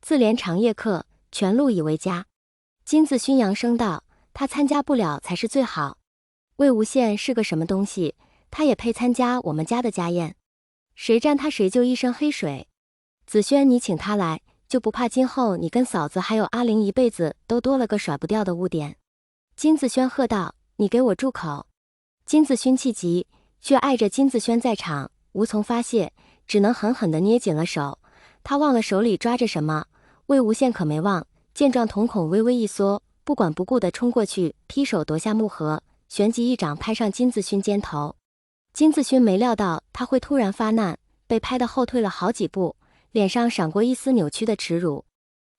自怜长夜客，全路以为家。金子勋扬声道：他参加不了才是最好。魏无羡是个什么东西，他也配参加我们家的家宴？谁沾他谁就一身黑水。子轩，你请他来，就不怕今后你跟嫂子还有阿玲一辈子都多了个甩不掉的污点？金子轩喝道：你给我住口！金子勋气急，却碍着金子轩在场，无从发泄，只能狠狠地捏紧了手。他忘了手里抓着什么，魏无羡可没忘，见状瞳孔微微一缩，不管不顾地冲过去，劈手夺下木盒，旋即一掌拍上金子勋肩头。金子勋没料到他会突然发难，被拍得后退了好几步，脸上闪过一丝扭曲的耻辱。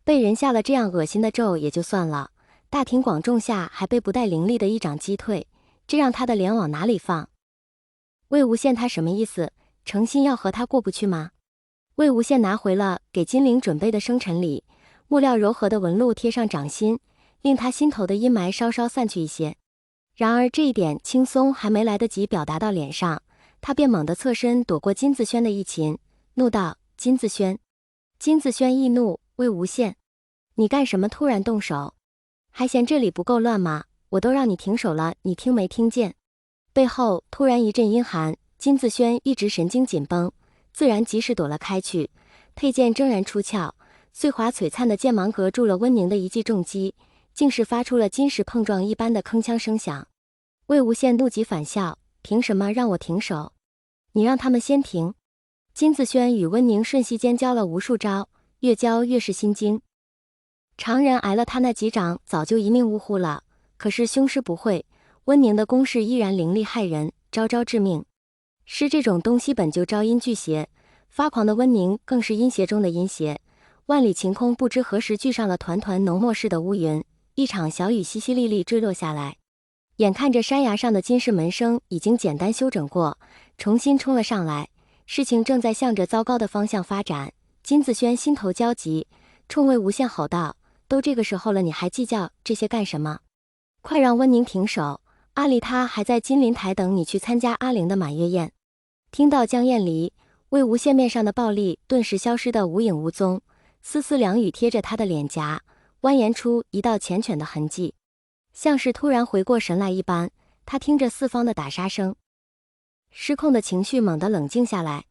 被人下了这样恶心的咒也就算了，大庭广众下还被不带凌厉的一掌击退，这让他的脸往哪里放？魏无羡他什么意思？诚心要和他过不去吗？魏无羡拿回了给金陵准备的生辰礼，木料柔和的纹路贴上掌心，令他心头的阴霾稍稍散去一些。然而这一点轻松还没来得及表达到脸上，他便猛地侧身躲过金子轩的一擒，怒道：金子轩！金子轩易怒：魏无羡，你干什么突然动手？还嫌这里不够乱吗？我都让你停手了，你听没听见？背后突然一阵阴寒，金子轩一直神经紧绷，自然及时躲了开去，佩剑铮然出鞘，碎滑璀璨的剑芒隔住了温宁的一记重击，竟是发出了金石碰撞一般的铿锵声响。魏无羡怒极反笑：凭什么让我停手？你让他们先停！金子轩与温宁瞬息间交了无数招，越交越是心惊。常人挨了他那几掌，早就一命呜呼了，可是凶师不会，温宁的攻势依然凌厉骇人，招招致命。是这种东西本就招阴聚邪，发狂的温宁更是阴邪中的阴邪。万里晴空不知何时聚上了团团浓墨似的乌云，一场小雨淅淅沥沥坠落下来。眼看着山崖上的金氏门生已经简单修整过，重新冲了上来，事情正在向着糟糕的方向发展。金子轩心头焦急，冲魏无羡吼道：都这个时候了，你还计较这些干什么？快让温宁停手！阿离他还在金陵台等你去参加阿玲的满月宴。听到江燕离，魏无羡面上的暴戾顿时消失得无影无踪，丝丝凉雨贴着他的脸颊，蜿蜒出一道缱绻的痕迹，像是突然回过神来一般。他听着四方的打杀声，失控的情绪猛地冷静下来。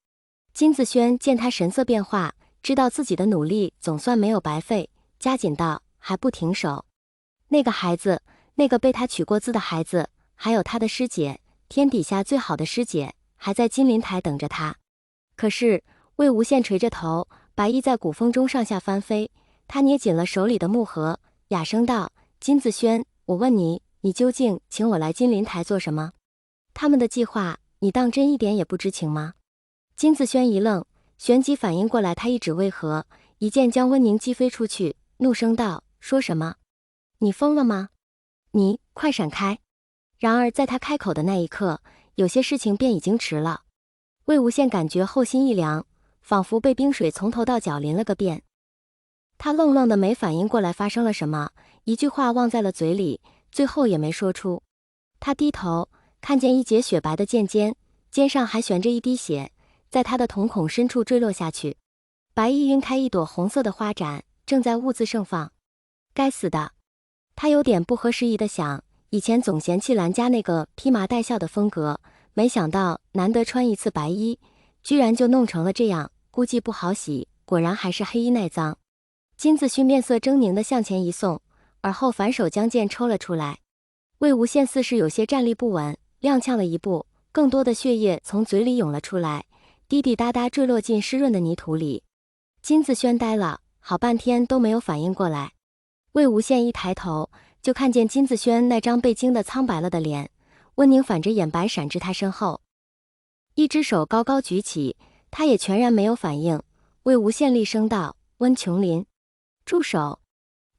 金子轩见他神色变化，知道自己的努力总算没有白费，加紧道：还不停手！那个孩子，那个被他取过字的孩子，还有他的师姐，天底下最好的师姐，还在金陵台等着他。可是魏无羡垂着头，白衣在鼓风中上下翻飞，他捏紧了手里的木盒，哑声道：金子轩，我问你，你究竟请我来金陵台做什么？他们的计划，你当真一点也不知情吗？金子轩一愣，旋即反应过来他意指为何，一剑将温宁击飞出去，怒声道：说什么？你疯了吗？你快闪开！然而在他开口的那一刻，有些事情便已经迟了。魏无羡感觉后心一凉，仿佛被冰水从头到脚淋了个遍。他愣愣的没反应过来发生了什么，一句话忘在了嘴里，最后也没说出。他低头看见一截雪白的剑尖，肩上还悬着一滴血，在他的瞳孔深处坠落下去。白衣晕开一朵红色的花展，正在兀自盛放。该死的！他有点不合时宜的想，以前总嫌弃兰家那个披麻戴孝的风格，没想到难得穿一次白衣，居然就弄成了这样，估计不好洗，果然还是黑衣耐脏。金子勋面色狰狞地向前一送，而后反手将剑抽了出来。魏无羡似是有些站立不稳，踉跄了一步，更多的血液从嘴里涌了出来，滴滴答答坠落进湿润的泥土里。金子轩呆了，好半天都没有反应过来。魏无羡一抬头，就看见金子轩那张被惊得苍白了的脸，温宁反着眼白闪至他身后，一只手高高举起，他也全然没有反应。魏无羡厉声道：温琼林，住手！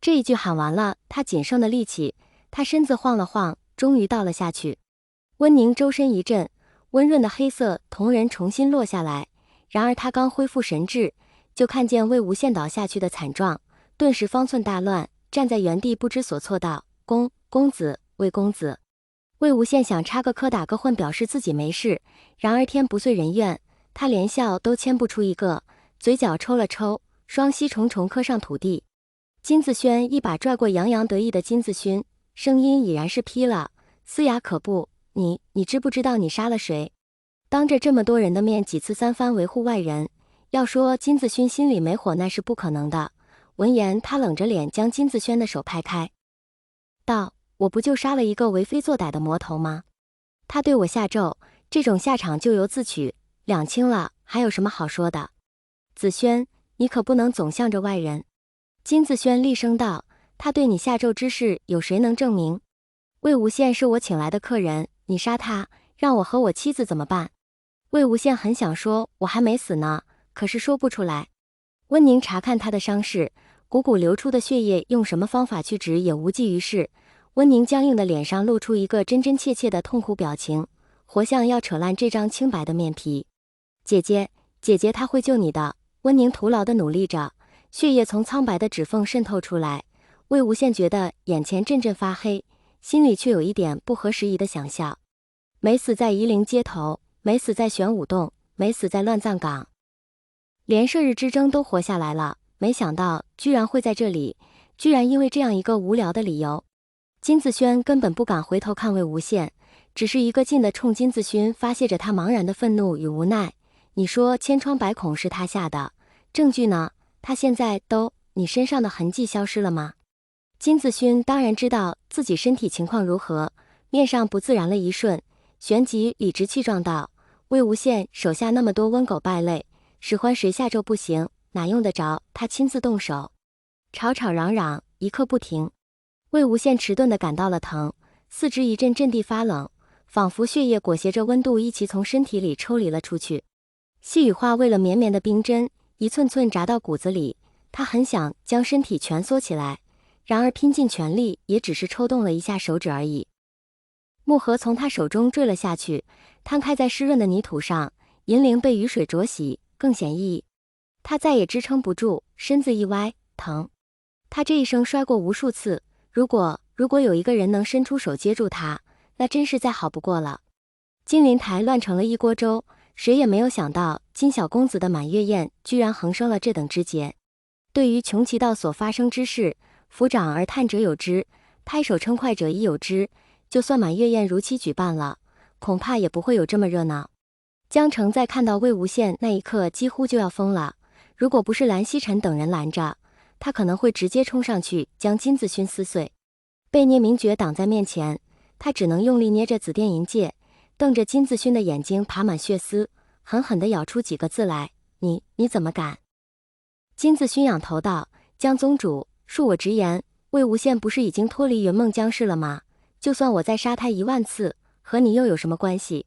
这一句喊完了他仅剩的力气，他身子晃了晃，终于倒了下去。温宁周身一震，温润的黑色瞳仁重新落下来，然而他刚恢复神智，就看见魏无羡倒下去的惨状，顿时方寸大乱，站在原地不知所措道：公子，魏公子。魏无羡想插个科打个混表示自己没事，然而天不遂人愿，他连笑都牵不出一个，嘴角抽了抽，双膝重重磕上土地。金子轩一把拽过洋洋得意的金子勋，声音已然是劈了：思雅可不，你知不知道你杀了谁？当着这么多人的面几次三番维护外人，要说金子勋心里没火那是不可能的。闻言，他冷着脸将金子轩的手拍开，道：我不就杀了一个为非作歹的魔头吗？他对我下咒，这种下场就由自取，两清了，还有什么好说的？子轩，你可不能总向着外人。金子轩厉声道：他对你下咒之事，有谁能证明？魏无羡是我请来的客人，你杀他，让我和我妻子怎么办？魏无羡很想说，我还没死呢，可是说不出来。温宁查看他的伤势，汩汩流出的血液用什么方法去止也无济于事。温宁僵硬的脸上露出一个真真切切的痛苦表情，活像要扯烂这张清白的面皮。姐姐，她会救你的。温宁徒劳地努力着，血液从苍白的指缝渗透出来。魏无羡觉得眼前阵阵发黑，心里却有一点不合时宜的想笑。没死在夷陵街头，没死在玄武洞，没死在乱葬岗，连射日之争都活下来了，没想到居然会在这里，居然因为这样一个无聊的理由。金子轩根本不敢回头看魏无羡，只是一个劲地冲金子勋发泄着他茫然的愤怒与无奈。你说千疮百孔是他下的，证据呢？他现在都，你身上的痕迹消失了吗？金子勋当然知道自己身体情况如何，面上不自然了一瞬，旋即理直气壮道：魏无羡手下那么多温狗败类，使唤谁下咒不行，哪用得着他亲自动手？吵吵嚷嚷一刻不停。魏无羡迟钝地感到了疼，四肢一阵阵地发冷，仿佛血液裹挟着温度一起从身体里抽离了出去。细雨化为了绵绵的冰针，一寸寸扎到骨子里，他很想将身体蜷缩起来，然而拼尽全力也只是抽动了一下手指而已。木盒从他手中坠了下去，摊开在湿润的泥土上，银铃被雨水濯洗，更显意义。他再也支撑不住，身子一歪，疼。他这一生摔过无数次，如果有一个人能伸出手接住他，那真是再好不过了。金陵台乱成了一锅粥，谁也没有想到金小公子的满月宴居然横生了这等之节。对于穷奇道所发生之事，抚掌而叹者有之，拍手称快者亦有之。就算满月宴如期举办了，恐怕也不会有这么热闹。江澄在看到魏无羡那一刻几乎就要疯了，如果不是蓝曦臣等人拦着，他可能会直接冲上去将金子勋撕碎。被聂明珏挡在面前，他只能用力捏着紫电银戒，瞪着金子勋的眼睛爬满血丝，狠狠地咬出几个字来：你怎么敢？金子勋仰头道：江宗主，恕我直言，魏无羡不是已经脱离云梦江氏了吗？就算我再杀他10000次，和你又有什么关系？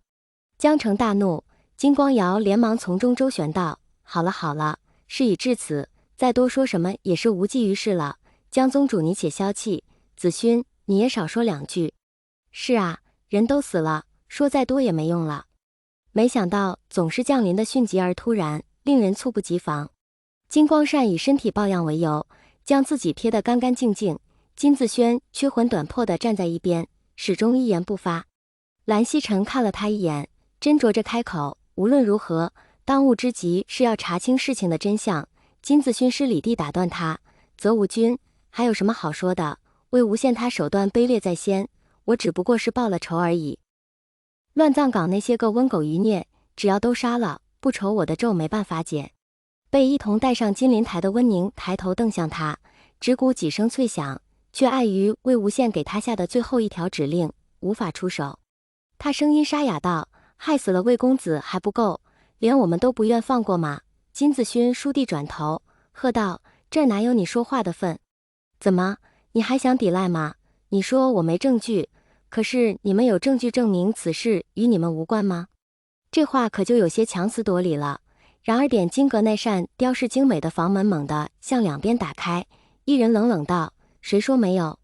江澄大怒，金光瑶连忙从中周旋道：好了，事已至此，再多说什么也是无济于事了。江宗主你且消气，子勋你也少说两句。是啊，人都死了，说再多也没用了。没想到总是降临的迅疾而突然，令人猝不及防。金光善以身体抱恙为由，将自己撇得干干净净，金子轩缺魂短魄地站在一边，始终一言不发。蓝曦臣看了他一眼，斟酌着开口：无论如何，当务之急是要查清事情的真相。金子勋施礼地打断他：泽无君，还有什么好说的？魏无羡他手段卑劣在先，我只不过是报了仇而已。乱葬岗那些个温狗余孽，只要都杀了，不愁我的咒没办法解。被一同带上金陵台的温宁抬头瞪向他，指骨几声脆响，却碍于魏无羡给他下的最后一条指令，无法出手。他声音沙哑道：害死了魏公子还不够，连我们都不愿放过吗？金子勋倏地转头喝道：这儿哪有你说话的份？怎么，你还想抵赖吗？你说我没证据，可是你们有证据证明此事与你们无关吗？这话可就有些强词夺理了。然而点金阁那扇雕饰精美的房门猛地向两边打开，一人冷冷道：谁说没有？